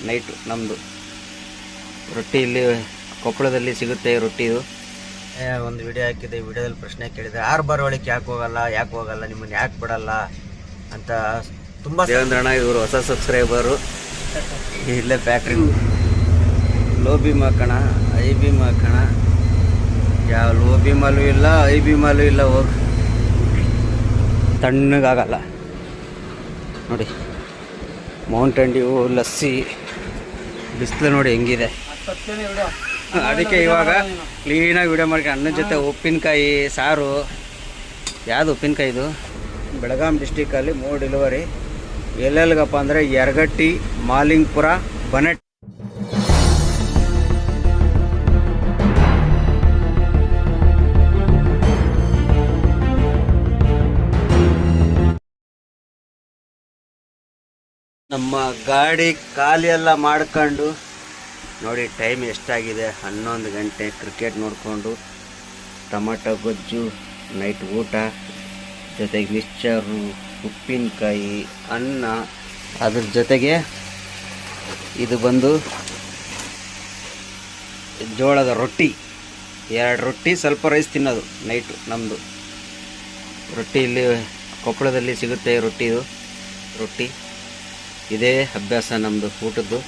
Night ನಮ್ಮದು ರೊಟ್ಟಿ ಇಲ್ಲಿ ಕೊಪ್ಪಳದಲ್ಲಿ ಸಿಗುತ್ತೆ ರೊಟ್ಟಿ. ಇದು ಒಂದು ವಿಡಿಯೋ ಹಾಕಿದೆ. ಈ ವಿಡಿಯೋದಲ್ಲಿ ಪ್ರಶ್ನೆ ಕೇಳಿದೆ, ಆರು ಒಳಗೆ ಯಾಕೆ ಹೋಗಲ್ಲ ನಿಮ್ಮನ್ನು ಯಾಕೆ ಬಿಡಲ್ಲ ಅಂತ. ತುಂಬ ದೇವೇಂದ್ರಣ್ಣ ಇವರು ಹೊಸ ಸಬ್ಸ್ಕ್ರೈಬರು. ಇಲ್ಲೇ ಫ್ಯಾಕ್ಟ್ರಿ ಲೋ ಭೀಮ್ ಹಾಕೋಣ, ಐ ಭೀಮ್ ಹಾಕೋಣ. ಯಾವ ಲೋ ಭೀಮಲ್ಲೂ ಇಲ್ಲ, ಐ ಭೀಮಲ್ಲೂ ಇಲ್ಲ. ಹೋಗಿ ತಣ್ಣಗಾಗಲ್ಲ ನೋಡಿ. ಮೌಂಟೇನ್ ಡ್ಯೂ, ಲಸ್ಸಿ, ಬಿಸಿಲು ನೋಡಿ ಹೆಂಗಿದೆ. ಅದಕ್ಕೆ ಇವಾಗ ಕ್ಲೀನಾಗಿ ವಿಡಿಯೋ ಮಾಡ್ಕೊಂಡು ಅನ್ನದ ಜೊತೆ ಉಪ್ಪಿನಕಾಯಿ ಸಾರು. ಯಾವುದು ಉಪ್ಪಿನಕಾಯಿ ಇದು? ಬೆಳಗಾಂ ಡಿಸ್ಟಿಕಲ್ಲಿ 3 ಡೆಲಿವರಿ. ಎಲ್ಲೆಲ್ಗಪ್ಪ ಅಂದರೆ ಯರಗಟ್ಟಿ, ಮಾಲಿಂಗ್ಪುರ, ಬನೆಟ್. ನಮ್ಮ ಗಾಡಿ ಖಾಲಿ ಎಲ್ಲ ಮಾಡ್ಕೊಂಡು ನೋಡಿ ಟೈಮ್ ಎಷ್ಟಾಗಿದೆ, 11 ಗಂಟೆ. ಕ್ರಿಕೆಟ್ ನೋಡಿಕೊಂಡು ಟೊಮಟೊ ಗೊಜ್ಜು, ನೈಟ್ ಊಟ, ಜೊತೆಗೆ ಮಿಕ್ಸ್ಚರು, ಉಪ್ಪಿನಕಾಯಿ, ಅನ್ನ, ಅದ್ರ ಜೊತೆಗೆ ಇದು ಬಂದು ಜೋಳದ ರೊಟ್ಟಿ. 2 ರೊಟ್ಟಿ, ಸ್ವಲ್ಪ ರೈಸ್ ತಿನ್ನೋದು ನೈಟು ನಮ್ಮದು. ರೊಟ್ಟಿ ಇಲ್ಲಿ ಕೊಪ್ಪಳದಲ್ಲಿ ಸಿಗುತ್ತೆ ರೊಟ್ಟಿ. ಇದು ರೊಟ್ಟಿ ಇದೇ ಅಭ್ಯಾಸ ನಮ್ಮದು ಊಟದ್ದು.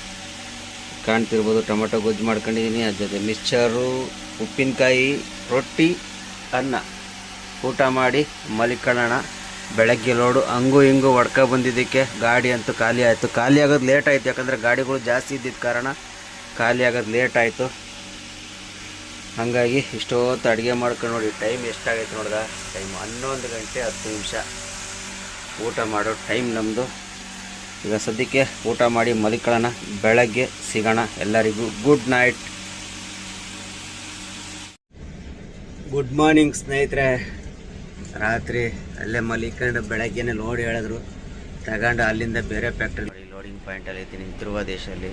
ಕಾಣ್ತಿರ್ಬೋದು ಟೊಮಟೊ ಗೊಜ್ಜು ಮಾಡ್ಕೊಂಡಿದ್ದೀನಿ, ಅದ್ರ ಜೊತೆ ಮಿಕ್ಸ್ಚರು, ಉಪ್ಪಿನಕಾಯಿ, ರೊಟ್ಟಿ, ಅನ್ನ. ಊಟ ಮಾಡಿ ಮಲಿಕೊಳ್ಳೋಣ. ಬೆಳಗ್ಗೆ ಲೋಡು ಹಂಗೂ ಹಿಂಗೂ ಹೊಡ್ಕೊ ಬಂದಿದ್ದಕ್ಕೆ ಗಾಡಿ ಅಂತೂ ಖಾಲಿ ಆಯಿತು. ಖಾಲಿ ಆಗೋದು ಲೇಟ್ ಆಯಿತು, ಯಾಕಂದರೆ ಗಾಡಿಗಳು ಜಾಸ್ತಿ ಇದ್ದಿದ್ದ ಕಾರಣ ಖಾಲಿ ಆಗೋದು ಲೇಟ್ ಆಯಿತು. ಹಾಗಾಗಿ ಇಷ್ಟೊತ್ತು ಅಡುಗೆ ಮಾಡ್ಕೊಂಡು ನೋಡಿ ಟೈಮ್ ಎಷ್ಟಾಗೈತೆ ನೋಡ್ದ. ಟೈಮ್ 11 ಗಂಟೆ 10 ನಿಮಿಷ ಊಟ ಮಾಡೋ ಟೈಮ್ ನಮ್ಮದು. ಈಗ ಸದ್ಯಕ್ಕೆ ಊಟ ಮಾಡಿ ಮಲಿಕೊಳ್ಳೋಣ. ಬೆಳಗ್ಗೆ ಸಿಗೋಣ. ಎಲ್ಲರಿಗೂ ಗುಡ್ ನೈಟ್, ಗುಡ್ ಮಾರ್ನಿಂಗ್ ಸ್ನೇಹಿತರೆ. ರಾತ್ರಿ ಅಲ್ಲೇ ಮಲಿಕೊಂಡು ಬೆಳಗ್ಗೆನೇ ಲೋಡ್ ಹೇಳಿದ್ರು, ತಗೊಂಡು ಅಲ್ಲಿಂದ ಬೇರೆ ಫ್ಯಾಕ್ಟ್ರಿ ಲೋಡಿಂಗ್ ಪಾಯಿಂಟಲ್ಲಿ ಇದ್ದೀನಿ ಧ್ರುವ ದೇಶದಲ್ಲಿ.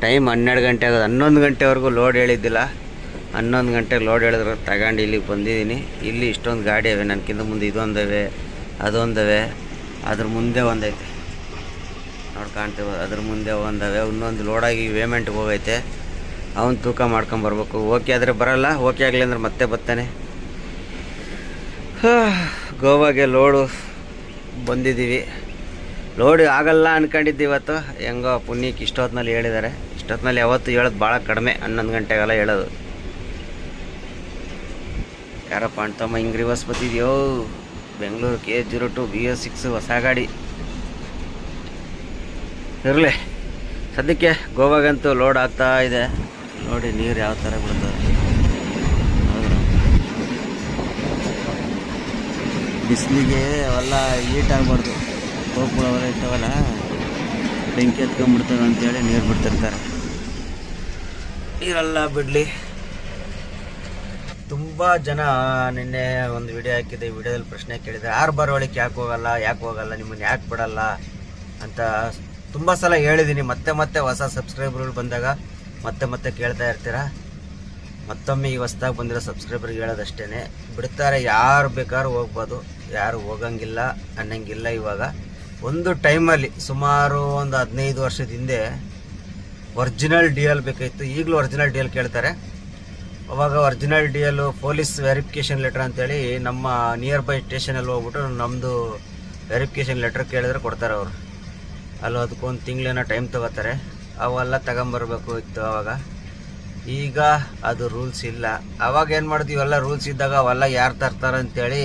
ಟೈಮ್ 12 ಗಂಟೆ ಆಗೋದು. 11 ಗಂಟೆವರೆಗೂ ಲೋಡ್ ಹೇಳಿದ್ದಿಲ್ಲ. 11 ಗಂಟೆಗೆ ಲೋಡ್ ಹೇಳಿದ್ರು, ತಗೊಂಡು ಇಲ್ಲಿಗೆ ಬಂದಿದ್ದೀನಿ. ಇಲ್ಲಿ ಇಷ್ಟೊಂದು ಗಾಡಿ ಅವೆ ನನಗಿಂತ ಮುಂದೆ. ಇದೊಂದವೆ, ಅದೊಂದವೆ, ಅದ್ರ ಮುಂದೆ ಒಂದೈತೆ ನೋಡಿ ಕಾಣ್ತೇವೆ. ಅದ್ರ ಮುಂದೆ ಒಂದವೆ. ಇನ್ನೊಂದು ಲೋಡಾಗಿ ಪೇಮೆಂಟ್ಗೆ ಹೋಗೈತೆ. ಅವನು ತೂಕ ಮಾಡ್ಕೊಂಬರ್ಬೇಕು. ಓಕೆ ಆದರೆ ಬರಲ್ಲ, ಓಕೆ ಆಗಲಿ ಅಂದ್ರೆ ಮತ್ತೆ ಬರ್ತಾನೆ. ಗೋವಾಗೆ ಲೋಡು ಬಂದಿದ್ದೀವಿ. ಲೋಡ್ ಆಗಲ್ಲ ಅಂದ್ಕೊಂಡಿದ್ದು ಇವತ್ತು. ಹೆಂಗೋ ಪುಣ್ಯಕ್ಕೆ ಇಷ್ಟೊತ್ತಿನಲ್ಲಿ ಹೇಳಿದ್ದಾರೆ. ಇಷ್ಟೊತ್ತಿನಲ್ಲಿ ಯಾವತ್ತು ಹೇಳೋದು ಭಾಳ ಕಡಿಮೆ, 11 ಗಂಟೆಗೆಲ್ಲ ಹೇಳೋದು. ಯಾರಪ್ಪ ಅಣ್ತಮ್ಮ ಹಿಂಗೆ ರಿವರ್ಸ್ ಬರ್ತಿದ್ಯೋ. ಬೆಂಗಳೂರು KH02 BS6 ಹೊಸ ಗಾಡಿ ಇರಲಿ. ಸದ್ಯಕ್ಕೆ ಗೋವಾಗಂತೂ ಲೋಡ್ ಆಗ್ತಾ ಇದೆ. ನೋಡಿ ನೀರು ಯಾವ ಥರ ಬಿಡ್ತದೆ. ಬಿಸಿಲಿಗೆ ಅವೆಲ್ಲ ಹೀಟ್ ಆಗಬಾರ್ದು. ಗೋಪುರವೆಲ್ಲ ಇರ್ತಾವಲ್ಲ, ಬೆಂಕಿ ಎತ್ಕೊಂಡ್ಬಿಡ್ತವೆ ಅಂತೇಳಿ ನೀರು ಬಿಡ್ತಿರ್ತಾರೆ. ನೀರೆಲ್ಲ ಬಿಡಲಿ. ತುಂಬ ಜನ ನಿನ್ನೆ ಒಂದು ವಿಡಿಯೋ ಹಾಕಿದೆ. ಈ ವಿಡಿಯೋದಲ್ಲಿ ಪ್ರಶ್ನೆ ಕೇಳಿದೆ, ಆರು ಒಳಗೆ ಯಾಕೆ ಹೋಗಲ್ಲ ನಿಮ್ಮನ್ನು ಯಾಕೆ ಬಿಡಲ್ಲ ಅಂತ. ತುಂಬ ಸಲ ಹೇಳಿದ್ದೀನಿ. ಮತ್ತೆ ಹೊಸ ಸಬ್ಸ್ಕ್ರೈಬರ್ಗಳು ಬಂದಾಗ ಮತ್ತೆ ಕೇಳ್ತಾ ಇರ್ತೀರ. ಮತ್ತೊಮ್ಮೆ ಈ ಹೊಸದಾಗಿ ಬಂದಿರೋ ಸಬ್ಸ್ಕ್ರೈಬರ್ಗೆ ಹೇಳೋದಷ್ಟೇ, ಬಿಡ್ತಾರೆ. ಯಾರು ಬೇಕಾದ್ರೂ ಹೋಗ್ಬೋದು, ಯಾರು ಹೋಗಂಗಿಲ್ಲ ಅನ್ನಂಗಿಲ್ಲ. ಇವಾಗ ಒಂದು ಟೈಮಲ್ಲಿ ಸುಮಾರು ಒಂದು 15 ವರ್ಷದ ಹಿಂದೆ ಒರಿಜಿನಲ್ DL ಬೇಕಾಗಿತ್ತು. ಈಗಲೂ ಒರಿಜಿನಲ್ DL ಕೇಳ್ತಾರೆ. ಅವಾಗ original DL police verification letter ಅಂತೇಳಿ ನಮ್ಮ ನಿಯರ್ ಬೈ ಸ್ಟೇಷನಲ್ಲಿ ಹೋಗ್ಬಿಟ್ಟು ನಮ್ಮದು ವೆರಿಫಿಕೇಷನ್ ಲೆಟ್ರ್ ಕೇಳಿದ್ರೆ ಕೊಡ್ತಾರೆ ಅವರು. ಅಲ್ಲೂ ಅದಕ್ಕೊಂದು ತಿಂಗಳೇನೋ ಟೈಮ್ ತೊಗೋತಾರೆ. ಅವೆಲ್ಲ ತಗೊಂಬರ್ಬೇಕು ಇತ್ತು ಅವಾಗ. ಈಗ ಅದು ರೂಲ್ಸ್ ಇಲ್ಲ. ಅವಾಗ ಏನು ಮಾಡಿದ್ವಿ, ಇವೆಲ್ಲ ರೂಲ್ಸ್ ಇದ್ದಾಗ ಅವೆಲ್ಲ ಯಾರು ತರ್ತಾರೆ ಅಂತೇಳಿ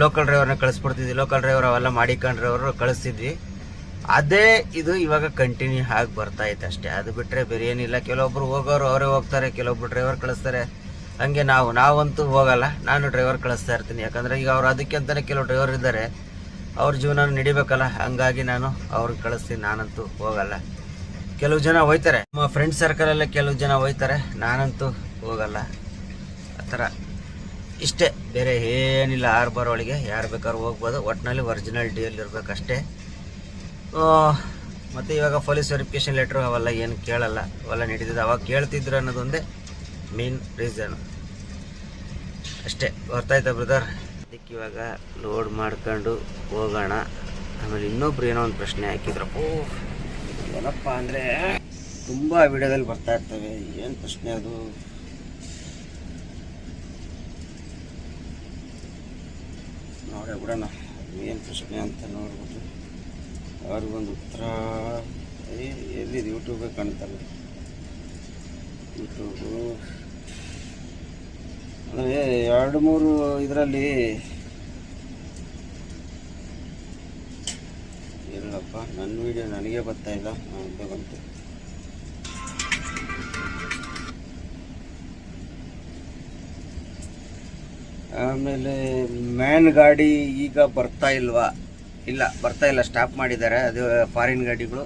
ಲೋಕಲ್ ಡ್ರೈವರ್ನ ಕಳಿಸ್ಬಿಡ್ತಿದ್ವಿ. ಲೋಕಲ್ ಡ್ರೈವರ್ ಅವೆಲ್ಲ ಮಾಡಿಕೊಂಡ್ರೆ ಅವರು ಕಳಿಸ್ತಿದ್ವಿ. ಅದೇ ಇದು ಇವಾಗ ಕಂಟಿನ್ಯೂ ಆಗಿ ಬರ್ತಾಯಿತ್ತು ಅಷ್ಟೇ. ಅದು ಬಿಟ್ಟರೆ ಬೇರೆ ಏನಿಲ್ಲ. ಕೆಲವೊಬ್ರು ಹೋಗೋರು ಅವರೇ ಹೋಗ್ತಾರೆ, ಕೆಲವೊಬ್ರು ಡ್ರೈವರ್ ಕಳಿಸ್ತಾರೆ. ಹಂಗೆ ನಾವಂತೂ ಹೋಗಲ್ಲ. ನಾನು ಡ್ರೈವರ್ ಕಳಿಸ್ತಾ ಇರ್ತೀನಿ. ಯಾಕಂದರೆ ಈಗ ಅವ್ರು ಅದಕ್ಕೆ ಅಂತಲೇ ಕೆಲವು ಡ್ರೈವರ್ ಇದ್ದಾರೆ, ಅವ್ರ ಜೀವನ ನಡಿಬೇಕಲ್ಲ. ಹಂಗಾಗಿ ನಾನು ಅವ್ರಿಗೆ ಕಳಿಸ್ತೀನಿ. ನಾನಂತೂ ಹೋಗಲ್ಲ. ಕೆಲವು ಜನ ಹೋಯ್ತಾರೆ, ನಮ್ಮ ಫ್ರೆಂಡ್ ಸರ್ಕಲಲ್ಲೇ ಕೆಲವು ಜನ ಹೋಯ್ತಾರೆ. ನಾನಂತೂ ಹೋಗಲ್ಲ. ಆ ಥರ ಇಷ್ಟೇ, ಬೇರೆ ಏನಿಲ್ಲ. ಆರು ಒಳಗೆ ಯಾರು ಬೇಕಾದ್ರೂ ಹೋಗ್ಬೋದು. ಒಟ್ಟಿನಲ್ಲಿ ಒರಿಜಿನಲ್ DL ಇರಬೇಕಷ್ಟೇ. ಮತ್ತು ಇವಾಗ ಪೊಲೀಸ್ ವೆರಿಫಿಕೇಷನ್ ಲೆಟ್ರು ಅವೆಲ್ಲ ಏನು ಕೇಳಲ್ಲ. ಅವೆಲ್ಲ ನಡೀತಿದೆ. ಅವಾಗ ಕೇಳ್ತಿದ್ರು ಅನ್ನೋದೊಂದೇ ಮೇನ್ ರೀಸನು ಅಷ್ಟೇ. ಗೊತ್ತಾಯ್ತಾ ಬ್ರದರ್? ಅದಕ್ಕೆ ಇವಾಗ ಲೋಡ್ ಮಾಡ್ಕೊಂಡು ಹೋಗೋಣ. ಆಮೇಲೆ ಇನ್ನೊಬ್ರು ಏನೋ ಒಂದು ಪ್ರಶ್ನೆ ಹಾಕಿದ್ರಪ್ಪ, ಏನಪ್ಪ ಅಂದರೆ ತುಂಬ ವಿಡಿಯೋದಲ್ಲಿ ಬರ್ತಾ ಇರ್ತವೆ. ಏನು ಪ್ರಶ್ನೆ ಅದು? ನೋಡೇ ಬಿಡೋಣ ಏನು ಪ್ರಶ್ನೆ ಅಂತ ನೋಡ್ಬಿಟ್ಟು ಅವ್ರಿಗೊಂದು ಉತ್ತರ. ಎಲ್ಲಿದೆ? ಯೂಟ್ಯೂಬೇ ಕಾಣ್ತಲ್ಲ. ಯೂಟ್ಯೂಬು ಅಂದರೆ 2-3 ಇದರಲ್ಲಿ ಇಲ್ಲಪ್ಪ. ನನ್ನ ವಿಡಿಯೋ ನನಗೆ ಬರ್ತಾ ಇಲ್ಲ. ಬಂತು. ಆಮೇಲೆ ಮ್ಯಾನ್ ಗಾಡಿ ಈಗ ಬರ್ತಾ ಇಲ್ವಾ? ಇಲ್ಲ, ಬರ್ತಾ ಇಲ್ಲ. ಸ್ಟಾಪ್ ಮಾಡಿದ್ದಾರೆ. ಅದು ಫಾರಿನ್ ಗಾಡಿಗಳು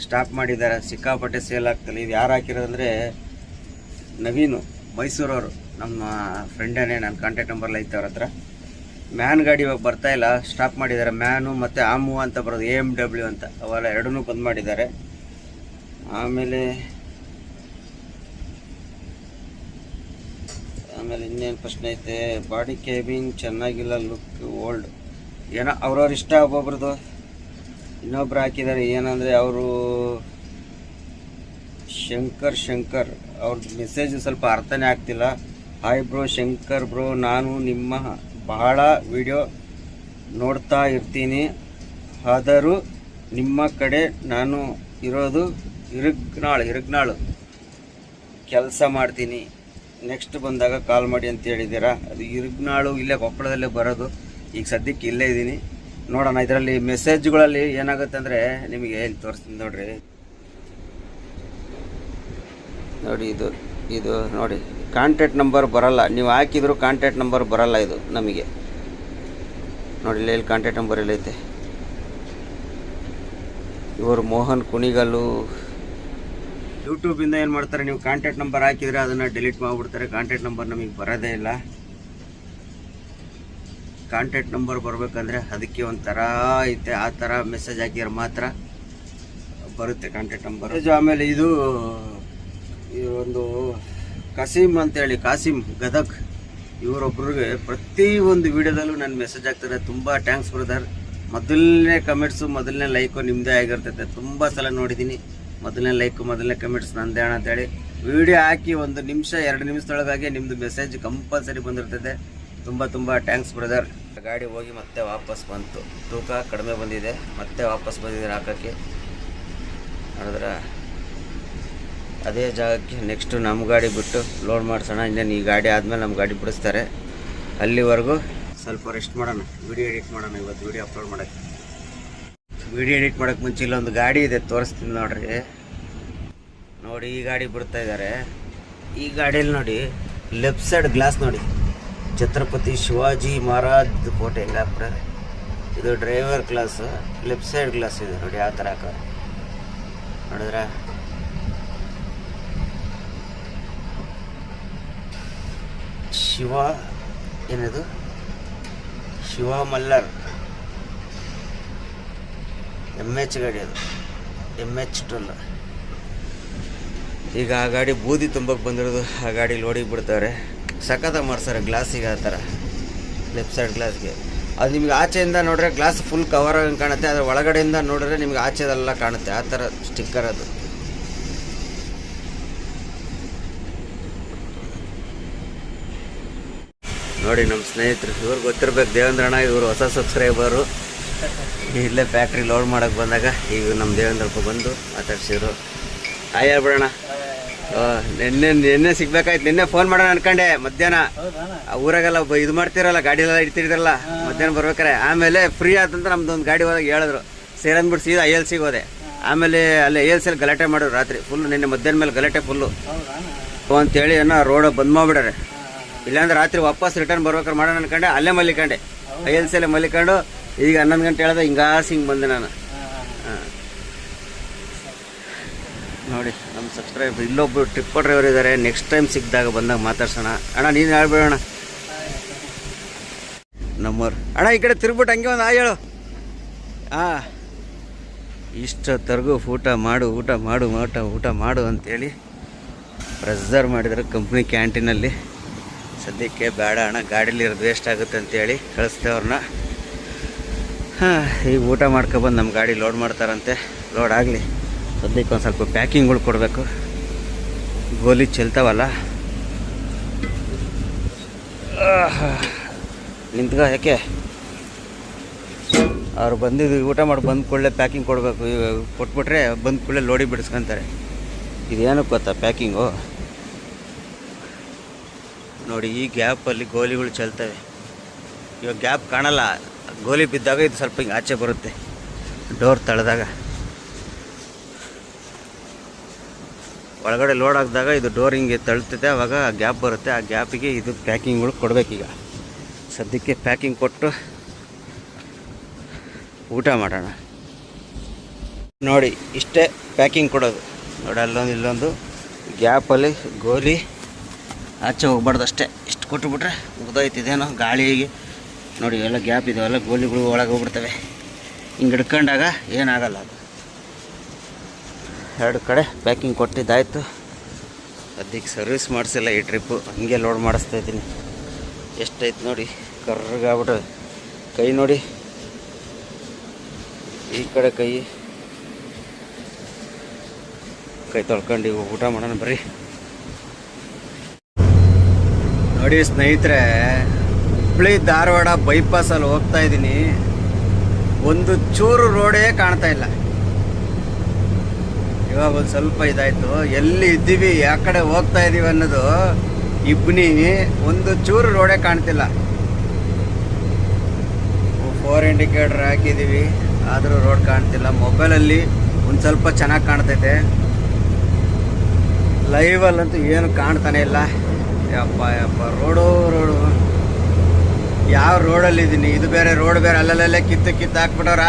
ಸ್ಟಾಪ್ ಮಾಡಿದ್ದಾರೆ. ಸಿಕ್ಕಾಪಟ್ಟೆ ಸೇಲ್ ಆಗ್ತಲ್ಲ. ಇದು ಯಾರು ಹಾಕಿರೋದಂದರೆ ನವೀನು, ಮೈಸೂರವರು, ನಮ್ಮ ಫ್ರೆಂಡೇನೆ. ನನ್ನ ಕಾಂಟ್ಯಾಕ್ಟ್ ನಂಬರ್ಲ ಐತೆ ಅವ್ರ ಹತ್ರ. ಮ್ಯಾನ್ ಗಾಡಿ ಇವಾಗ ಬರ್ತಾ ಇಲ್ಲ, ಸ್ಟಾಪ್ ಮಾಡಿದ್ದಾರೆ. ಮ್ಯಾನು ಮತ್ತು ಆಮು ಅಂತ ಬರೋದು, AMW ಅಂತ, ಅವೆಲ್ಲ ಎರಡನ್ನೂ ಬಂದ್ ಮಾಡಿದ್ದಾರೆ. ಆಮೇಲೆ ಇನ್ನೇನು ಪ್ರಶ್ನೆ ಐತೆ? ಬಾಡಿ ಕೇಬಿಂಗ್ ಚೆನ್ನಾಗಿಲ್ಲ, ಲುಕ್ ಓಲ್ಡ್. ಏನೋ ಅವ್ರವ್ರ ಇಷ್ಟ. ಒಬ್ಬೊಬ್ರದ್ದು. ಇನ್ನೊಬ್ರು ಹಾಕಿದ್ದಾರೆ ಏನಂದರೆ ಅವರು ಶಂಕರ್ ಅವ್ರದ್ದು ಮೆಸೇಜ್ ಸ್ವಲ್ಪ ಅರ್ಥನೇ ಆಗ್ತಿಲ್ಲ. ಹಾಯ್ ಬ್ರೋ, ಶಂಕರ್ ಬ್ರೋ, ನಾನು ನಿಮ್ಮ ಬಹಳ ವಿಡಿಯೋ ನೋಡ್ತಾ ಇರ್ತೀನಿ. ಆದರೂ ನಿಮ್ಮ ಕಡೆ ನಾನು ಇರೋದು ಇರುಗ್ನಾಳು ಕೆಲಸ ಮಾಡ್ತೀನಿ. ನೆಕ್ಸ್ಟ್ ಬಂದಾಗ ಕಾಲ್ ಮಾಡಿ ಅಂತ ಹೇಳಿದ್ದೀರಾ. ಅದು ಇರುಗ್ನಾಳು ಇಲ್ಲೇ ಕೊಪ್ಪಳದಲ್ಲೇ ಬರೋದು. ಈಗ ಸದ್ಯಕ್ಕೆ ಇಲ್ಲೇ ಇದ್ದೀನಿ. ನೋಡೋಣ. ಇದರಲ್ಲಿ ಮೆಸೇಜ್ಗಳಲ್ಲಿ ಏನಾಗುತ್ತೆ ಅಂದರೆ ನಿಮಗೆ ಇಲ್ಲಿ ತೋರಿಸ್ತೀನಿ ನೋಡ್ರಿ. ನೋಡಿ, ಇದು ನೋಡಿ, ಕಾಂಟ್ಯಾಕ್ಟ್ ನಂಬರ್ ಬರಲ್ಲ. ನೀವು ಹಾಕಿದ್ರು ಕಾಂಟ್ಯಾಕ್ಟ್ ನಂಬರ್ ಬರಲ್ಲ. ಇದು ನಮಗೆ ನೋಡಿ, ಇಲ್ಲಿ ಕಾಂಟ್ಯಾಕ್ಟ್ ನಂಬರ್ ಎಲ್ಲೈತೆ. ಇವರು ಮೋಹನ್ ಕುಣಿಗಲ್ಲು. ಯೂಟ್ಯೂಬಿಂದ ಏನು ಮಾಡ್ತಾರೆ, ನೀವು ಕಾಂಟ್ಯಾಕ್ಟ್ ನಂಬರ್ ಹಾಕಿದರೆ ಅದನ್ನು ಡಿಲೀಟ್ ಮಾಡಿಬಿಡ್ತಾರೆ. ಕಾಂಟ್ಯಾಕ್ಟ್ ನಂಬರ್ ನಮಗೆ ಬರೋದೇ ಇಲ್ಲ. ಕಾಂಟ್ಯಾಕ್ಟ್ ನಂಬರ್ ಬರಬೇಕಂದ್ರೆ ಅದಕ್ಕೆ ಒಂಥರ ಐತೆ. ಆ ಥರ ಮೆಸೇಜ್ ಹಾಕಿದ್ರೆ ಮಾತ್ರ ಬರುತ್ತೆ ಕಾಂಟ್ಯಾಕ್ಟ್ ನಂಬರ್. ಆಮೇಲೆ ಇದು ಒಂದು ಕಾಸಿಮ್ ಗದಗ್, ಇವರೊಬ್ಬರಿಗೆ ಪ್ರತಿ ಒಂದು ವಿಡಿಯೋದಲ್ಲೂ ನನ್ನ ಮೆಸೇಜ್ ಆಗ್ತದೆ. ತುಂಬ ಥ್ಯಾಂಕ್ಸ್ ಬ್ರದರ್. ಮೊದಲನೇ ಕಮೆಂಟ್ಸು, ಮೊದಲನೇ ಲೈಕು ನಿಮ್ಮದೇ ಆಗಿರ್ತೈತೆ. ತುಂಬ ಸಲ ನೋಡಿದ್ದೀನಿ. ಮೊದಲನೇ ಲೈಕು, ಮೊದಲನೇ ಕಮೆಂಟ್ಸ್ ನಂದೇ ಅಣ್ಣ ಅಂತೇಳಿ ವಿಡಿಯೋ ಹಾಕಿ 1 ನಿಮಿಷ 2 ನಿಮಿಷದೊಳಗಾಗಿ ನಿಮ್ಮದು ಮೆಸೇಜ್ ಕಂಪಲ್ಸರಿ ಬಂದಿರ್ತದೆ. ತುಂಬ ಥ್ಯಾಂಕ್ಸ್ ಬ್ರದರ್. ಗಾಡಿ ಹೋಗಿ ಮತ್ತೆ ವಾಪಸ್ ಬಂತು. ತೂಕ ಕಡಿಮೆ ಬಂದಿದೆ, ಮತ್ತೆ ವಾಪಸ್ ಬಂದಿದೆ ಹಾಕೋಕ್ಕೆ. ನೋಡಿದ್ರೆ ಅದೇ ಜಾಗಕ್ಕೆ ನೆಕ್ಸ್ಟು ನಮ್ಮ ಗಾಡಿ ಬಿಟ್ಟು ಲೋಡ್ ಮಾಡಿಸೋಣ. ಇನ್ನೇನು ಈ ಗಾಡಿ ಆದಮೇಲೆ ನಮ್ಮ ಗಾಡಿ ಬಿಡಿಸ್ತಾರೆ. ಅಲ್ಲಿವರೆಗೂ ಸ್ವಲ್ಪ ರೆಸ್ಟ್ ಮಾಡೋಣ, ವಿಡಿಯೋ ಎಡಿಟ್ ಮಾಡೋಣ. ಇವತ್ತು ವಿಡಿಯೋ ಅಪ್ಲೋಡ್ ಮಾಡೋಕ್ಕೆ. ವಿಡಿಯೋ ಎಡಿಟ್ ಮಾಡೋಕ್ಕೆ ಮುಂಚೆ ಇಲ್ಲೊಂದು ಗಾಡಿ ಇದೆ, ತೋರಿಸ್ತೀನಿ ನೋಡ್ರಿ. ನೋಡಿ, ಈ ಗಾಡಿ ಬಿಡ್ತಾ ಇದ್ದಾರೆ. ಈ ಗಾಡಿಯಲ್ಲಿ ನೋಡಿ, ಲೆಫ್ಟ್ ಸೈಡ್ ಗ್ಲಾಸ್ ನೋಡಿ, ಛತ್ರಪತಿ ಶಿವಾಜಿ ಮಹಾರಾಜ್ ಫೋಟೋ ಹೆಂಗಾಕ್ರ. ಇದು driver glass, left side glass ಇದೆ ನೋಡಿ. ಯಾವ ಥರ ನೋಡಿದ್ರ ಏನದು ಶಿವ ಮಲ್ಲರ್ MH ಗಾಡಿ. ಅದು MH12. ಈಗ ಆ ಗಾಡಿ ಬೂದಿ ತುಂಬಕ್ಕೆ ಬಂದಿರೋದು. ಆ ಗಾಡಿ ಲೋಡಿಗೆ ಬಿಡ್ತಾರೆ. ಸಖತ್ತಾಗಿ ಮಾಡ್ತಾರೆ ಗ್ಲಾಸಿಗೆ. ಆ ಥರ ಲೆಫ್ಟ್ ಸೈಡ್ ಗ್ಲಾಸ್ಗೆ ಅದು ನಿಮ್ಗೆ ಆಚೆಯಿಂದ ನೋಡಿದ್ರೆ ಗ್ಲಾಸ್ ಫುಲ್ ಕವರ್ ಆಗಿ ಕಾಣುತ್ತೆ. ಅದರ ಒಳಗಡೆಯಿಂದ ನೋಡಿದ್ರೆ ನಿಮ್ಗೆ ಆಚೆದೆಲ್ಲ ಕಾಣುತ್ತೆ. ಆ ಥರ ಸ್ಟಿಕ್ಕರ್ ಅದು. ನೋಡಿ, ನಮ್ಮ ಸ್ನೇಹಿತರು, ಇವ್ರು ಗೊತ್ತಿರ್ಬೇಕು, ದೇವೇಂದ್ರಣ್ಣ. ಇವರು ಹೊಸ ಸಬ್ಸ್ಕ್ರೈಬರು. ಇಲ್ಲೇ ಫ್ಯಾಕ್ಟ್ರಿ ಲೋಡ್ ಮಾಡೋಕ್ಕೆ ಬಂದಾಗ ಈಗ ನಮ್ಮ ದೇವೇಂದ್ರಪ್ಪ ಬಂದು ಮಾತಾಡ್ಸಿದ್ರು. ಹಾಯ್ ಹೇಳ್ಬಿಡೋಣ. ನಿನ್ನೆ ಸಿಗ್ಬೇಕಾಯ್ತು. ನಿನ್ನೆ ಫೋನ್ ಮಾಡೋಣ ಅನ್ಕೊಂಡೆ ಮಧ್ಯಾಹ್ನ. ಊರಾಗೆಲ್ಲ ಇದು ಮಾಡ್ತಿರಲ್ಲ, ಗಾಡಿ ಎಲ್ಲ ಇಡ್ತಿರಲ್ಲ, ಮಧ್ಯಾಹ್ನ ಬರ್ಬೇಕಾರೆ. ಆಮೇಲೆ ಫ್ರೀ ಆದಂತ ನಮ್ದೊಂದು ಗಾಡಿ ಹೋದಾಗ ಹೇಳಿದ್ರು, ಸೇರಂದ್ಬಿಟ್ಟು ಸೀದಾ ILCಗೆ ಹೋದೆ. ಆಮೇಲೆ ಅಲ್ಲಿ ILCಲ್ಲಿ ಗಲಾಟೆ ಮಾಡೋರು ರಾತ್ರಿ ಫುಲ್. ನಿನ್ನೆ ಮಧ್ಯಾಹ್ನ ಮೇಲೆ ಗಲಾಟೆ ಫುಲ್ಲು ಅಂತೇಳಿ ಏನೋ ರೋಡ್ ಬಂದ್ ಮಾಡ್ಬಿಡ್ರೆ. ಇಲ್ಲಾಂದ್ರೆ ರಾತ್ರಿ ವಾಪಸ್ ರಿಟರ್ನ್ ಬರ್ಬೇಕಾರೆ ಮಾಡೋಣ ಅನ್ಕೊಂಡೆ. ಅಲ್ಲೇ ಮಲ್ಲಿಕೊಂಡೆ, ILCಲ್ಲೇ ಮಲ್ಲಿಕೊಂಡು. ಈಗ 11 ಗಂಟೆ ಹೇಳಿದೆ, ಹಿಂಗೆ ಬಂದೆ ನಾನು. ನೋಡಿ, ನಮ್ಮ ಸಬ್ಸ್ಕ್ರೈಬರ್ ಇಲ್ಲೊಬ್ಬರು ಟ್ರಿಪ್ಪರ್ ಡ್ರೈವರ್ ಇದ್ದಾರೆ. ನೆಕ್ಸ್ಟ್ ಟೈಮ್ ಸಿಕ್ಕಿದಾಗ ಬಂದಾಗ ಮಾತಾಡ್ಸೋಣ. ಅಣ್ಣ, ನೀನು ಹೇಳ್ಬೇಡಣ್ಣ ನಮ್ಮವ್ರು. ಅಣ್ಣ, ಈ ಕಡೆ ತಿರುಗ್ಬಿಟ್ಟು ಹಂಗೆ ಒಂದು ಹೇಳು. ಇಷ್ಟೊತ್ತರೆಗೂ ಊಟ ಮಾಡು ಅಂತೇಳಿ ಪ್ರೆಸರ್ ಮಾಡಿದ್ರು ಕಂಪ್ನಿ ಕ್ಯಾಂಟೀನಲ್ಲಿ. ಸದ್ಯಕ್ಕೆ ಬೇಡ ಅಣ್ಣ, ಗಾಡೀಲಿ ಇರೋದು ವೇಸ್ಟ್ ಆಗುತ್ತೆ ಅಂತೇಳಿ ಕಳಿಸ್ತೇವೆ ಅವ್ರನ್ನ. ಈಗ ಊಟ ಮಾಡ್ಕೊಬಂದು ನಮ್ಮ ಗಾಡಿ ಲೋಡ್ ಮಾಡ್ತಾರಂತೆ. ಲೋಡ್ ಆಗಲಿ, ಸದ್ಯಕ್ಕೆ ಒಂದು ಸ್ವಲ್ಪ ಪ್ಯಾಕಿಂಗ್ಗಳು ಕೊಡಬೇಕು. ಗೋಲಿ ಚೆಲ್ತಾವಲ್ಲ, ನಿಂತ್ಗ ಯಾಕೆ ಅವ್ರು ಬಂದಿದ್ದು ಊಟ ಮಾಡಿ ಬಂದ ಕೂಡಲೇ ಪ್ಯಾಕಿಂಗ್ ಕೊಡಬೇಕು. ಕೊಟ್ಬಿಟ್ರೆ ಬಂದ ಕೂಡಲೇ ಲೋಡಿ ಬಿಡಿಸ್ಕೊತಾರೆ. ಇದೇನಕ್ಕೆ ಗೊತ್ತಾ ಪ್ಯಾಕಿಂಗು? ನೋಡಿ, ಈ ಗ್ಯಾಪಲ್ಲಿ ಗೋಲಿಗಳು ಚೆಲ್ತವೆ. ಇವಾಗ ಗ್ಯಾಪ್ ಕಾಣಲ್ಲ, ಗೋಲಿ ಬಿದ್ದಾಗ ಇದು ಸ್ವಲ್ಪ ಹಿಂಗೆ ಆಚೆ ಬರುತ್ತೆ ಡೋರ್ ತಳೆದಾಗ. ಒಳಗಡೆ ಲೋಡ್ ಹಾಕಿದಾಗ ಇದು ಡೋರ್ ಹಿಂಗೆ ತಳ್ತದೆ, ಆವಾಗ ಗ್ಯಾಪ್ ಬರುತ್ತೆ. ಆ ಗ್ಯಾಪಿಗೆ ಇದು ಪ್ಯಾಕಿಂಗ್ಗಳು ಕೊಡಬೇಕೀಗ. ಸದ್ಯಕ್ಕೆ ಪ್ಯಾಕಿಂಗ್ ಕೊಟ್ಟು ಊಟ ಮಾಡೋಣ. ನೋಡಿ, ಇಷ್ಟೇ ಪ್ಯಾಕಿಂಗ್ ಕೊಡೋದು. ನೋಡಿ, ಅಲ್ಲೊಂದು ಇಲ್ಲೊಂದು ಗ್ಯಾಪಲ್ಲಿ ಗೋಲಿ ಆಚೆ ಹೋಗ್ಬಾರ್ದು ಅಷ್ಟೇ. ಇಷ್ಟು ಕೊಟ್ಟುಬಿಟ್ರೆ ಮುಗ್ದೋಯ್ತಿದೇನೋ. ಗಾಳಿಗೆ ನೋಡಿ ಎಲ್ಲ ಗ್ಯಾಪ್ ಇದಾವೆಲ್ಲ, ಗೋಲಿಗಳು ಒಳಗೆ ಹೋಗ್ಬಿಡ್ತವೆ. ಹಿಂಗೆ ಹಿಡ್ಕೊಂಡಾಗ ಏನಾಗಲ್ಲ. ಅದು 2 ಕಡೆ ಪ್ಯಾಕಿಂಗ್ ಕೊಟ್ಟಿದ್ದಾಯಿತು. ಅದಕ್ಕೆ ಸರ್ವಿಸ್ ಮಾಡಿಸಿಲ್ಲ ಈ ಟ್ರಿಪ್ಪು, ಹಂಗೆ ಲೋಡ್ ಮಾಡಿಸ್ತಾಯಿದ್ದೀನಿ. ಎಷ್ಟೈತೆ ನೋಡಿ, ಕರ್ರಗಾಗ್ಬಿಟ್ಟು ಕೈ ನೋಡಿ, ಈ ಕಡೆ ಕೈ ತೊಳ್ಕೊಂಡು ಊಟ ಮಾಡೋಣ ಬರ್ರಿ. ನೋಡಿ ಸ್ನೇಹಿತರೆ, ಹುಬ್ಬಳ್ಳಿ ಧಾರವಾಡ ಬೈಪಾಸಲ್ಲಿ ಹೋಗ್ತಾ ಇದ್ದೀನಿ. ಒಂದು ಚೂರು ರೋಡೇ ಕಾಣ್ತಾ ಇಲ್ಲ. ಇವಾಗ ಒಂದು ಸ್ವಲ್ಪ ಇದಾಯಿತು. ಎಲ್ಲಿ ಇದ್ದೀವಿ, ಯಾವ ಕಡೆ ಹೋಗ್ತಾ ಇದ್ದೀವಿ ಅನ್ನೋದು ಇಬ್ಬನಿ ಒಂದು ಚೂರು ರೋಡೇ ಕಾಣ್ತಿಲ್ಲ. 4 ಇಂಡಿಕೇಟರ್ ಹಾಕಿದ್ದೀವಿ, ಆದರೂ ರೋಡ್ ಕಾಣ್ತಿಲ್ಲ. ಮೊಬೈಲಲ್ಲಿ ಒಂದು ಸ್ವಲ್ಪ ಚೆನ್ನಾಗಿ ಕಾಣ್ತೈತೆ, ಲೈವಲ್ಲಂತೂ ಏನು ಕಾಣ್ತಾನೆ ಇಲ್ಲ. ಯಪ್ಪ ರೋಡು ಯಾವ ರೋಡಲ್ಲಿದ್ದೀನಿ? ಇದು ಬೇರೆ ರೋಡ್ ಬೇರೆ, ಅಲ್ಲಲ್ಲೇ ಕಿತ್ತು ಹಾಕ್ಬಿಟ್ಟವ್ರ.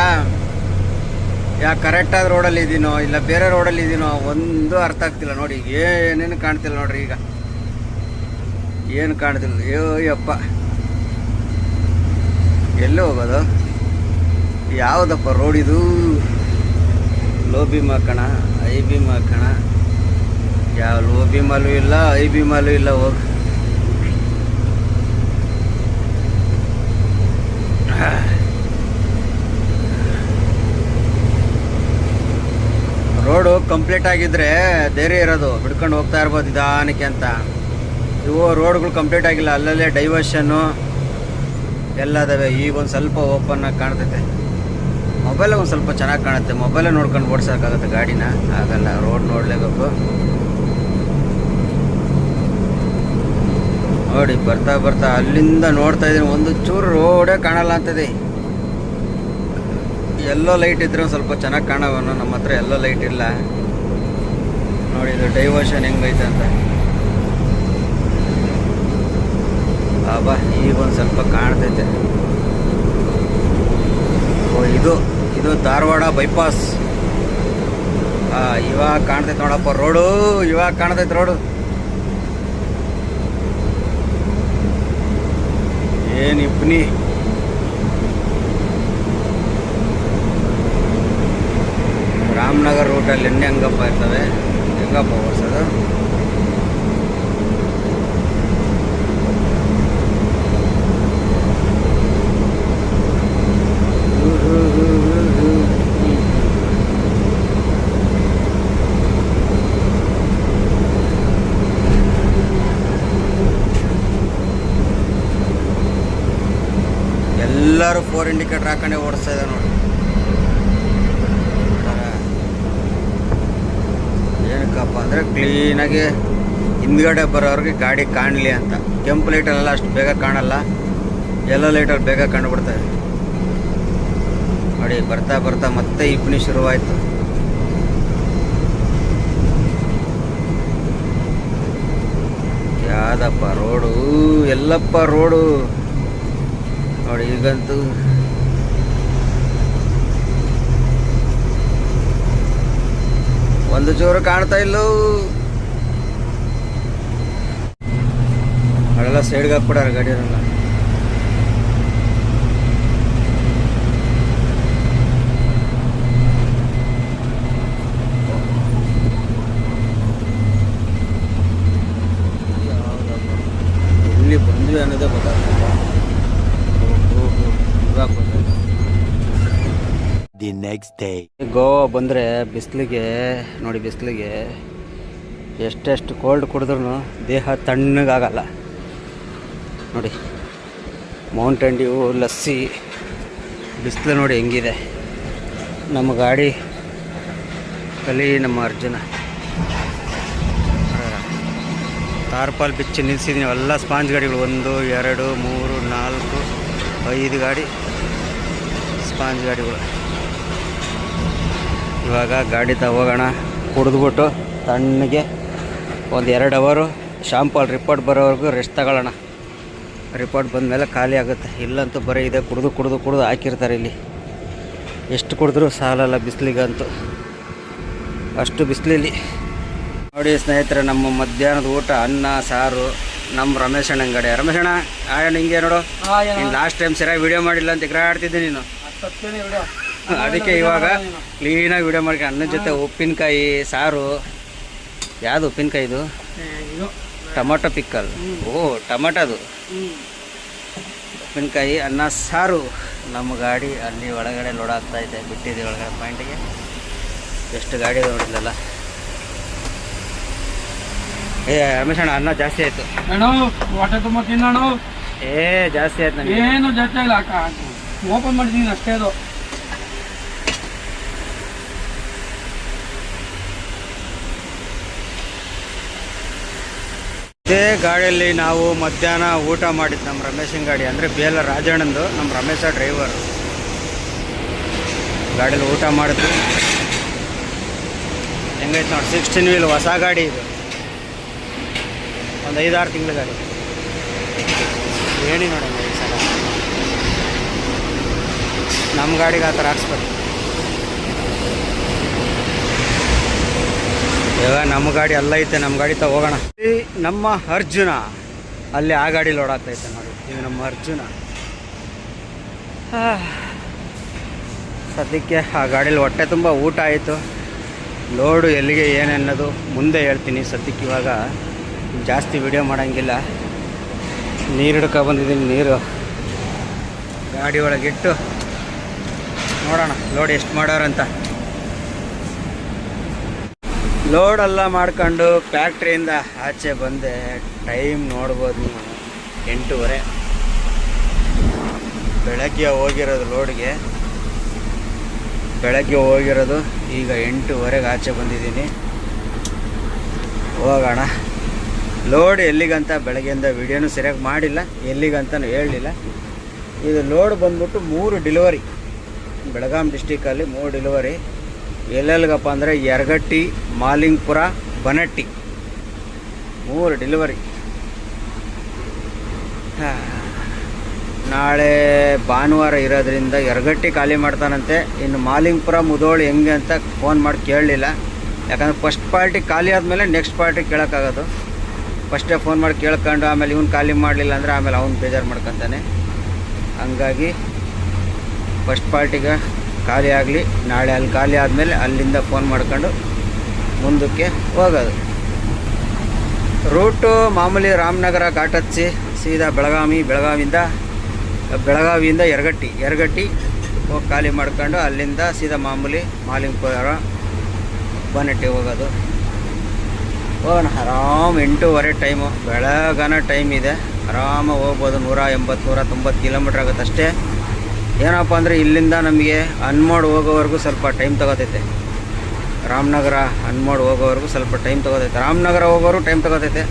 ಯಾವ ಕರೆಕ್ಟಾದ ರೋಡಲ್ಲಿ ಇದ್ದೀನೋ ಇಲ್ಲ ಬೇರೆ ರೋಡಲ್ಲಿ ಇದ್ದೀನೋ ಒಂದು ಅರ್ಥ ಆಗ್ತಿಲ್ಲ. ನೋಡಿ, ಏನೇನು ಕಾಣ್ತಿಲ್ಲ ನೋಡ್ರಿ. ಈಗ ಏನು ಕಾಣ್ತಿಲ್ಲ. ಯಪ್ಪ, ಎಲ್ಲಿ ಹೋಗೋದು? ಯಾವುದಪ್ಪ ರೋಡ್ ಇದು? ಲೋ ಭೀಮ್ ಹಾಕೋಣ, ಐ ಭೀಮ್ ಹಾಕೋಣ. ಯಾವ ಲೋ ಭೀಮಲ್ಲೂ ಇಲ್ಲ, ಐ ಭೀಮಲ್ಲೂ ಇಲ್ಲ. ಹೋಗಿ ರೋಡು ಕಂಪ್ಲೀಟ್ ಆಗಿದ್ರೆ ಧೈರ್ಯ ಇರೋದು, ಬಿಡ್ಕೊಂಡು ಹೋಗ್ತಾ ಇರ್ಬೋದು ನಿಧಾನಕ್ಕೆ ಅಂತ. ಇವು ರೋಡ್ಗಳು ಕಂಪ್ಲೀಟ್ ಆಗಿಲ್ಲ, ಅಲ್ಲಲ್ಲೇ ಡೈವರ್ಷನ್ನು ಎಲ್ಲ ಅದಾವೆ. ಈಗ ಒಂದು ಸ್ವಲ್ಪ ಓಪನ್ ಆಗಿ ಕಾಣ್ತೈತೆ. ಮೊಬೈಲ್ ಒಂದು ಸ್ವಲ್ಪ ಚೆನ್ನಾಗಿ ಕಾಣುತ್ತೆ. ಮೊಬೈಲೇ ನೋಡ್ಕೊಂಡು ಓಡಿಸೋಕ್ಕಾಗತ್ತೆ ಗಾಡಿನ? ಆಗಲ್ಲ, ರೋಡ್ ನೋಡಲೇಬೇಕು. ನೋಡಿ, ಬರ್ತಾ ಅಲ್ಲಿಂದ ನೋಡ್ತಾ ಇದ್ದೀನಿ, ಒಂದು ಚೂರು ರೋಡೇ ಕಾಣಲ್ಲ ಅಂತದೆ. ಎಲ್ಲೋ ಲೈಟ್ ಇದ್ರೆ ಒಂದು ಸ್ವಲ್ಪ ಚೆನ್ನಾಗಿ ಕಾಣವನು. ನಮ್ಮ ಹತ್ರ ಎಲ್ಲೋ ಲೈಟ್ ಇಲ್ಲ. ನೋಡಿ, ಇದು ಡೈವರ್ಷನ್ ಹೆಂಗೈತೆ ಅಂತ. ಬಾಬಾ, ಈಗ ಒಂದು ಸ್ವಲ್ಪ ಕಾಣ್ತೈತೆ. ಓ, ಇದು ಧಾರವಾಡ ಬೈಪಾಸ್. ಇವಾಗ ಕಾಣ್ತೈತೆ ನೋಡಪ್ಪ ರೋಡು. ಇವಾಗ ಕಾಣ್ತೈತೆ ರೋಡು. ಏನು ಇಬ್ಬನಿ. ರಾಮನಗರ ರೂಟಲ್ಲಿ ಹೆಂಗಪ್ಪ ಇರ್ತವೆ, ಹೆಂಗಪ್ಪ ಓಡಿಸೋದು? ಎಲ್ಲರೂ 4 ಇಂಡಿಕೇಟರ್ ಹಾಕೊಂಡೆ ಓಡಿಸ್ತಾ ಇದ್ದಾರೆ ನೋಡಿ. ಏನಕ್ಕಪ್ಪ ಅಂದರೆ ಕ್ಲೀನಾಗಿ ಹಿಂದ್ಗಡೆ ಬರೋರಿಗೆ ಗಾಡಿ ಕಾಣಲಿ ಅಂತ. ಕೆಂಪು ಲೈಟಲ್ಲೆಲ್ಲ ಅಷ್ಟು ಬೇಗ ಕಾಣಲ್ಲ, ಎಲ್ಲೋ ಲೈಟಲ್ಲಿ ಬೇಗ ಕಂಡುಬಿಡ್ತದೆ. ನೋಡಿ, ಬರ್ತಾ ಮತ್ತೆ ಇಬ್ಬನಿ ಶುರುವಾಯಿತು. ಯಾವ್ದಪ್ಪ ರೋಡು? ಎಲ್ಲಪ್ಪ ರೋಡು? ನೋಡಿ, ಈಗಂತೂ ಒಂದು ಚೂರು ಕಾಣ್ತಾ ಇಲ್ಲ. ಅವೆಲ್ಲ ಸೈಡ್ಗೆ ಹಾಕ್ಬಿಡಾರ ಗಾಡಿಯರೆಲ್ಲ. ಎಲ್ಲಿ ಬಂದ್ವಿ ಅನ್ನೋದೇ ಗೊತ್ತಾಗ್ತದೆ. The next day. ಗೋವಾ ಬಂದರೆ ಬಿಸಿಲಿಗೆ ನೋಡಿ, ಬಿಸಿಲಿಗೆ ಎಷ್ಟೆಷ್ಟು ಕೋಲ್ಡ್ ಕುಡಿದ್ರೂ ದೇಹ ತಣ್ಣಗಾಗಲ್ಲ ನೋಡಿ. ಮೌಂಟೇನ್ ಡ್ಯೂ, ಲಸ್ಸಿ, ಬಿಸಿಲು ನೋಡಿ ಹೆಂಗಿದೆ. ನಮ್ಮ ಗಾಡಿ ಕಲಿ ನಮ್ಮ ಅರ್ಜುನ ತಾರ್ಪಾಲ್ ಬಿಚ್ಚಿ ನಿಲ್ಲಿಸಿದ್ದೀನಿ. ಎಲ್ಲ ಸ್ಪಾಂಜ್ ಗಾಡಿಗಳು 1 2 3 4 5 ಗಾಡಿ ಸ್ಪಾಂಜ್ ಗಾಡಿಗಳು. ಇವಾಗ ಗಾಡಿ ಹೋಗೋಣ, ಕುಡಿದ್ಬಿಟ್ಟು ತಣ್ಣಗೆ ಒಂದು 2 ಅವರು ಶಾಂಪಲ್ ರಿಪೋರ್ಟ್ ಬರೋವರೆಗೂ ರೆಸ್ಟ್ ತಗೊಳ್ಳೋಣ. ರಿಪೋರ್ಟ್ ಬಂದಮೇಲೆ ಖಾಲಿ ಆಗುತ್ತೆ. ಇಲ್ಲಂತೂ ಬರೀ ಇದೆ, ಕುಡಿದು ಹಾಕಿರ್ತಾರೆ. ಇಲ್ಲಿ ಎಷ್ಟು ಕುಡಿದ್ರೂ ಸಾಲಲ್ಲ ಬಿಸಿಲಿಗಂತೂ, ಅಷ್ಟು ಬಿಸಿಲಲ್ಲಿ. ನೋಡಿ ಸ್ನೇಹಿತರೆ, ನಮ್ಮ ಮಧ್ಯಾಹ್ನದ ಊಟ ಅನ್ನ ಸಾರು ನಮ್ಮ ರಮೇಶ್ ಅಣ್ಣ ಅಂಗಡಿ. ರಮೇಶ್ ಅಣ್ಣ ಆಯಣ್ಣ ಹಿಂಗೆ ನೋಡು, ನೀನು ಲಾಸ್ಟ್ ಟೈಮ್ ಸರಿಯಾಗಿ ವೀಡಿಯೋ ಮಾಡಿಲ್ಲ ಅಂತ ಎಗರಾಡ್ತಿದ್ದೆ ನೀನು. ಅದಕ್ಕೆ ಇವಾಗ ಕ್ಲೀನಾಗಿ ವೀಡಿಯೋ ಮಾಡ್ಕೊಂಡು ಅನ್ನದ ಜೊತೆ ಉಪ್ಪಿನಕಾಯಿ ಸಾರು. ಯಾವುದು ಉಪ್ಪಿನಕಾಯಿ ಇದು? Tomato pickle. ಓ ಟೊಮೊಟೊದು ಉಪ್ಪಿನಕಾಯಿ, ಅನ್ನ ಸಾರು. ನಮ್ಮ ಗಾಡಿ ಅಲ್ಲಿ ಒಳಗಡೆ ಲೋಡ್ ಆಗ್ತಾಯಿದೆ, ಬಿಟ್ಟಿದೆ ಒಳಗಡೆ ಪಾಯಿಂಟಿಗೆ. ಎಷ್ಟು ಗಾಡಿ ಇದೆ ನೋಡಿದ್ಲಲ್ಲ. ರಮೇಶ್ ಅಣ್ಣ ಅನ್ನ ಜಾಸ್ತಿ ಆಯಿತು. ಹೊಟ್ಟೆ ತುಂಬ ತಿನ್ನೋಣ. ಜಾಸ್ತಿ ಆಯ್ತು ನನಗೆ. ಏನು ಜಾಸ್ತಿ ಆಗಿಲ್ಲ, ಓಪನ್ ಮಾಡಿದ್ದೀನಿ ಅಷ್ಟೇ. ಅದು ಇದೇ ಗಾಡಿಯಲ್ಲಿ ನಾವು ಮಧ್ಯಾಹ್ನ ಊಟ ಮಾಡಿದ್ದು. ನಮ್ಮ ರಮೇಶನ್ ಗಾಡಿ ಅಂದರೆ ಬೇಲ ರಾಜಣ್ಣಂದು, ನಮ್ಮ ರಮೇಶ ಡ್ರೈವರ್ ಗಾಡಿಯಲ್ಲಿ ಊಟ ಮಾಡಿದ್ವಿ. ಹೆಂಗೈತೆ ನೋಡಿ, 16 ವೀಲ್ ಹೊಸ ಗಾಡಿ ಇದು, ಒಂದು 5-6 ತಿಂಗಳ ಗಾಡಿ. ಹೇಳಿ ನೋಡೋಣ ಈ ಸಲ ನಮ್ಮ ಗಾಡಿಗೆ ಆ ಥರ ಹಾಕ್ಸ್ಬೇಕು. ಇವಾಗ ನಮ್ಮ ಗಾಡಿ ಅಲ್ಲ ಐತೆ, ನಮ್ಮ ಗಾಡಿ ಹೋಗೋಣ. ನಮ್ಮ ಅರ್ಜುನ ಅಲ್ಲಿ ಆ ಗಾಡಿ ಲೋಡ್ ಆಗ್ತೈತೆ ನೋಡಿ. ಇದು ನಮ್ಮ ಅರ್ಜುನ. ಸದ್ಯಕ್ಕೆ ಆ ಗಾಡೀಲಿ ಹೊಟ್ಟೆ ತುಂಬ ಊಟ ಆಯಿತು. ಲೋಡು ಎಲ್ಲಿಗೆ ಏನನ್ನೋದು ಮುಂದೆ ಹೇಳ್ತೀನಿ. ಸದ್ಯಕ್ಕೆ ಇವಾಗ ಜಾಸ್ತಿ ವಿಡಿಯೋ ಮಾಡೋಂಗಿಲ್ಲ. ನೀರು ಹಿಡ್ಕೊಬಂದಿದ್ದೀನಿ, ನೀರು ಗಾಡಿ ಒಳಗಿಟ್ಟು ನೋಡೋಣ ಲೋಡ್ ಎಷ್ಟು ಮಾಡೋರಂತ. ಲೋಡೆಲ್ಲ ಮಾಡ್ಕೊಂಡು ಫ್ಯಾಕ್ಟ್ರಿಯಿಂದ ಆಚೆ ಬಂದೆ. ಟೈಮ್ ನೋಡ್ಬೋದು ನೀವು, 8:30. ಬೆಳಗ್ಗೆ ಹೋಗಿರೋದು ಲೋಡ್ಗೆ, ಬೆಳಗ್ಗೆ ಹೋಗಿರೋದು. ಈಗ 8:30ಗೆ ಆಚೆ ಬಂದಿದ್ದೀನಿ. ಹೋಗೋಣ. ಲೋಡ್ ಎಲ್ಲಿಗಂತ ಬೆಳಗ್ಗೆಯಿಂದ ವಿಡಿಯೋನು ಸರಿಯಾಗಿ ಮಾಡಿಲ್ಲ, ಎಲ್ಲಿಗಂತನೂ ಹೇಳಲಿಲ್ಲ. ಇದು ಲೋಡ್ ಬಂದ್ಬಿಟ್ಟು 3 ಡೆಲಿವರಿ. ಬೆಳಗಾಂ ಡಿಸ್ಟಿಕಲ್ಲಿ 3 ಡೆಲಿವರಿ. ಎಲ್ಲೆಲ್ಗಪ್ಪ ಅಂದರೆ ಯರಗಟ್ಟಿ, ಮಾಲಿಂಗ್ಪುರ, ಬನಟ್ಟಿ, 3 ಡೆಲಿವರಿ. ನಾಳೆ ಭಾನುವಾರ ಇರೋದ್ರಿಂದ ಯರಗಟ್ಟಿ ಖಾಲಿ ಮಾಡ್ತಾನಂತೆ. ಇನ್ನು ಮಾಲಿಂಗ್ಪುರ, ಮುಧೋಳು ಹೆಂಗೆ ಅಂತ ಫೋನ್ ಮಾಡಿ ಕೇಳಲಿಲ್ಲ. ಯಾಕಂದರೆ ಫಸ್ಟ್ ಪಾರ್ಟಿ ಖಾಲಿ ಆದಮೇಲೆ ನೆಕ್ಸ್ಟ್ ಪಾರ್ಟಿ ಕೇಳೋಕ್ಕಾಗೋದು. ಫಸ್ಟೇ ಫೋನ್ ಮಾಡಿ ಕೇಳ್ಕೊಂಡು ಆಮೇಲೆ ಇವ್ನು ಖಾಲಿ ಮಾಡಲಿಲ್ಲ ಅಂದರೆ ಆಮೇಲೆ ಅವ್ನು ಬೇಜಾರು ಮಾಡ್ಕೊತಾನೆ. ಹಂಗಾಗಿ ಫಸ್ಟ್ ಪಾರ್ಟಿಗೆ ಖಾಲಿ ಆಗಲಿ, ನಾಳೆ ಅಲ್ಲಿ ಖಾಲಿ ಆದಮೇಲೆ ಅಲ್ಲಿಂದ ಫೋನ್ ಮಾಡ್ಕೊಂಡು ಮುಂದಕ್ಕೆ ಹೋಗೋದು. ರೂಟು ಮಾಮೂಲಿ ರಾಮನಗರ ಘಾಟ್ ಹಚ್ಚಿ ಸೀದಾ ಬೆಳಗಾವಿಯಿಂದ ಯರಗಟ್ಟಿ ಹೋಗಿ ಖಾಲಿ ಮಾಡ್ಕೊಂಡು ಅಲ್ಲಿಂದ ಸೀದಾ ಮಾಮೂಲಿ ಮಾಲಿಂಗ್ಪುರ, ಬನಟ್ಟಿ ಹೋಗೋದು. ಹೋಗೋಣ ಆರಾಮ್. 8:30 ಟೈಮು, ಬೆಳಗಾನ ಟೈಮ್ ಇದೆ. ಆರಾಮಾಗಿ ಹೋಗ್ಬೋದು. 180-190 ಕಿಲೋಮೀಟ್ರ್ ಆಗುತ್ತೆ ಅಷ್ಟೇ. ಏನಪ್ಪ ಅಂದರೆ ಇಲ್ಲಿಂದ ನಮಗೆ ಅನ್ಮೋಡ್ ಹೋಗೋವರೆಗೂ ಸ್ವಲ್ಪ ಟೈಮ್ ತೊಗೋತೈತೆ. ರಾಮನಗರ ಅನ್ಮೋಡ್ ಹೋಗೋವರೆಗೂ ಸ್ವಲ್ಪ ಟೈಮ್ ತೊಗೋತೈತೆ. ರಾಮನಗರ ಹೋಗೋರು ಟೈಮ್ ತೊಗೋತೈತೆ.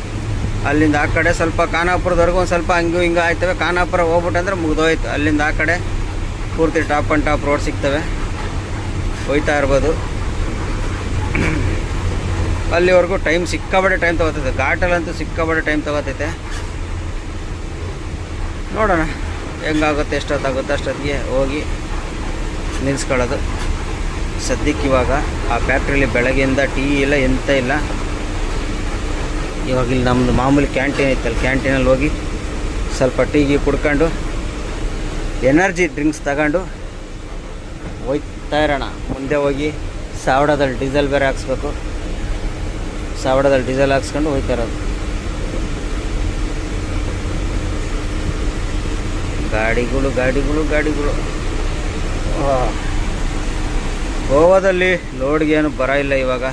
ಅಲ್ಲಿಂದ ಆ ಕಡೆ ಸ್ವಲ್ಪ ಖಾನಾಪುರದವರೆಗೂ ಒಂದು ಸ್ವಲ್ಪ ಹಂಗೂ ಹಿಂಗೆ ಆಯ್ತವೆ. ಖಾನಾಪುರ ಹೋಗ್ಬಿಟ್ಟಂದ್ರೆ ಮುಗಿದೋಯ್ತು. ಅಲ್ಲಿಂದ ಆ ಕಡೆ ಪೂರ್ತಿ ಟಾಪ್ ಆ್ಯಂಡ್ ಟಾಪ್ ರೋಡ್ ಸಿಗ್ತವೆ, ಹೋಯ್ತಾ ಇರ್ಬೋದು. ಅಲ್ಲಿವರೆಗೂ ಟೈಮ್ ಸಿಕ್ಕಾಬಟ್ಟೆ ಟೈಮ್ ತೊಗೋತೈತೆ. ಘಾಟಲ್ಲಂತೂ ಸಿಕ್ಕಾಬಟ್ಟೆ ಟೈಮ್ ತೊಗೋತೈತೆ. ನೋಡೋಣ ಹೆಂಗಾಗುತ್ತೆ, ಎಷ್ಟೊತ್ತಾಗುತ್ತೆ ಅಷ್ಟೊತ್ತಿಗೆ ಹೋಗಿ ನಿಲ್ಲಿಸ್ಕೊಳ್ಳೋದು. ಸದ್ಯಕ್ಕೆ ಇವಾಗ ಆ ಫ್ಯಾಕ್ಟ್ರಿಲಿ ಬೆಳಗ್ಗೆಯಿಂದ ಟೀ ಇಲ್ಲ, ಎಂತ ಇಲ್ಲ. ಇವಾಗ ಇಲ್ಲಿ ನಮ್ಮದು ಮಾಮೂಲಿ ಕ್ಯಾಂಟೀನ್ ಐತಲ್ಲ, ಕ್ಯಾಂಟೀನಲ್ಲಿ ಹೋಗಿ ಸ್ವಲ್ಪ ಟೀಗೆ ಕುಡ್ಕೊಂಡು ಎನರ್ಜಿ ಡ್ರಿಂಕ್ಸ್ ತಗೊಂಡು ಹೋಯ್ತಾ ಇರೋಣ. ಮುಂದೆ ಹೋಗಿ ಸಾವಡದಲ್ಲಿ ಡೀಸೆಲ್ ಬೇರೆ ಹಾಕ್ಸ್ಬೇಕು. ಸಾವಡದಲ್ಲಿ ಡೀಸೆಲ್ ಹಾಕ್ಸ್ಕೊಂಡು ಹೋಯ್ತಾ ಇರೋದು. ಗಾಡಿಗಳು ಗೋವಾದಲ್ಲಿ ಲೋಡ್ಗೆ ಏನು ಬರ ಇಲ್ಲ ಇವಾಗ.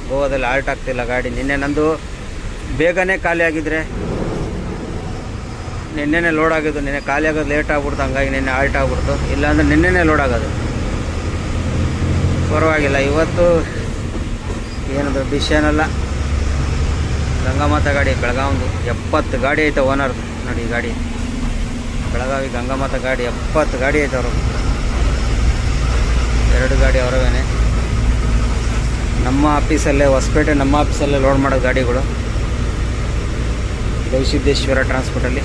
ಗೋವಾದಲ್ಲಿ ಆಲ್ಟ್ ಆಗ್ತಿಲ್ಲ ಗಾಡಿ. ನಿನ್ನೆ ನಂದು ಬೇಗನೆ ಖಾಲಿ ಆಗಿದ್ರೆ ನಿನ್ನೆನೇ ಲೋಡ್ ಆಗಿದ್ದು. ನಿನ್ನೆ ಖಾಲಿ ಆಗೋದು ಲೇಟ್ ಆಗ್ಬಿಡ್ತು, ಹಂಗಾಗಿ ನಿನ್ನೆ ಆಲ್ಟ್ ಆಗ್ಬಿಡ್ತು. ಇಲ್ಲಾಂದ್ರೆ ನಿನ್ನೆನೇ ಲೋಡ್ ಆಗೋದು. ಪರವಾಗಿಲ್ಲ. ಇವತ್ತು ಏನು ದೊಡ್ಡ ವಿಷಯನಲ್ಲ. ಗಂಗಾಮಾತಾ ಗಾಡಿ ಬೆಳಗಾವಿದು 70 ಗಾಡಿ ಐತೆ ಓನರ್ದು. ನೋಡಿ ಈ ಗಾಡಿ ಬೆಳಗಾವಿ ಗಂಗಾಮಾತಾ ಗಾಡಿ 70 ಗಾಡಿ ಐತೆ ಅವರು. 2 ಗಾಡಿ ಅವರವೇನೆ. ನಮ್ಮ ಆಫೀಸಲ್ಲೇ ಹೊಸಪೇಟೆ ನಮ್ಮ ಆಫೀಸಲ್ಲೇ ಲೋಡ್ ಮಾಡೋದು ಗಾಡಿಗಳು. ಗವಿಸಿದ್ದೇಶ್ವರ ಟ್ರಾನ್ಸ್ಪೋರ್ಟಲ್ಲಿ.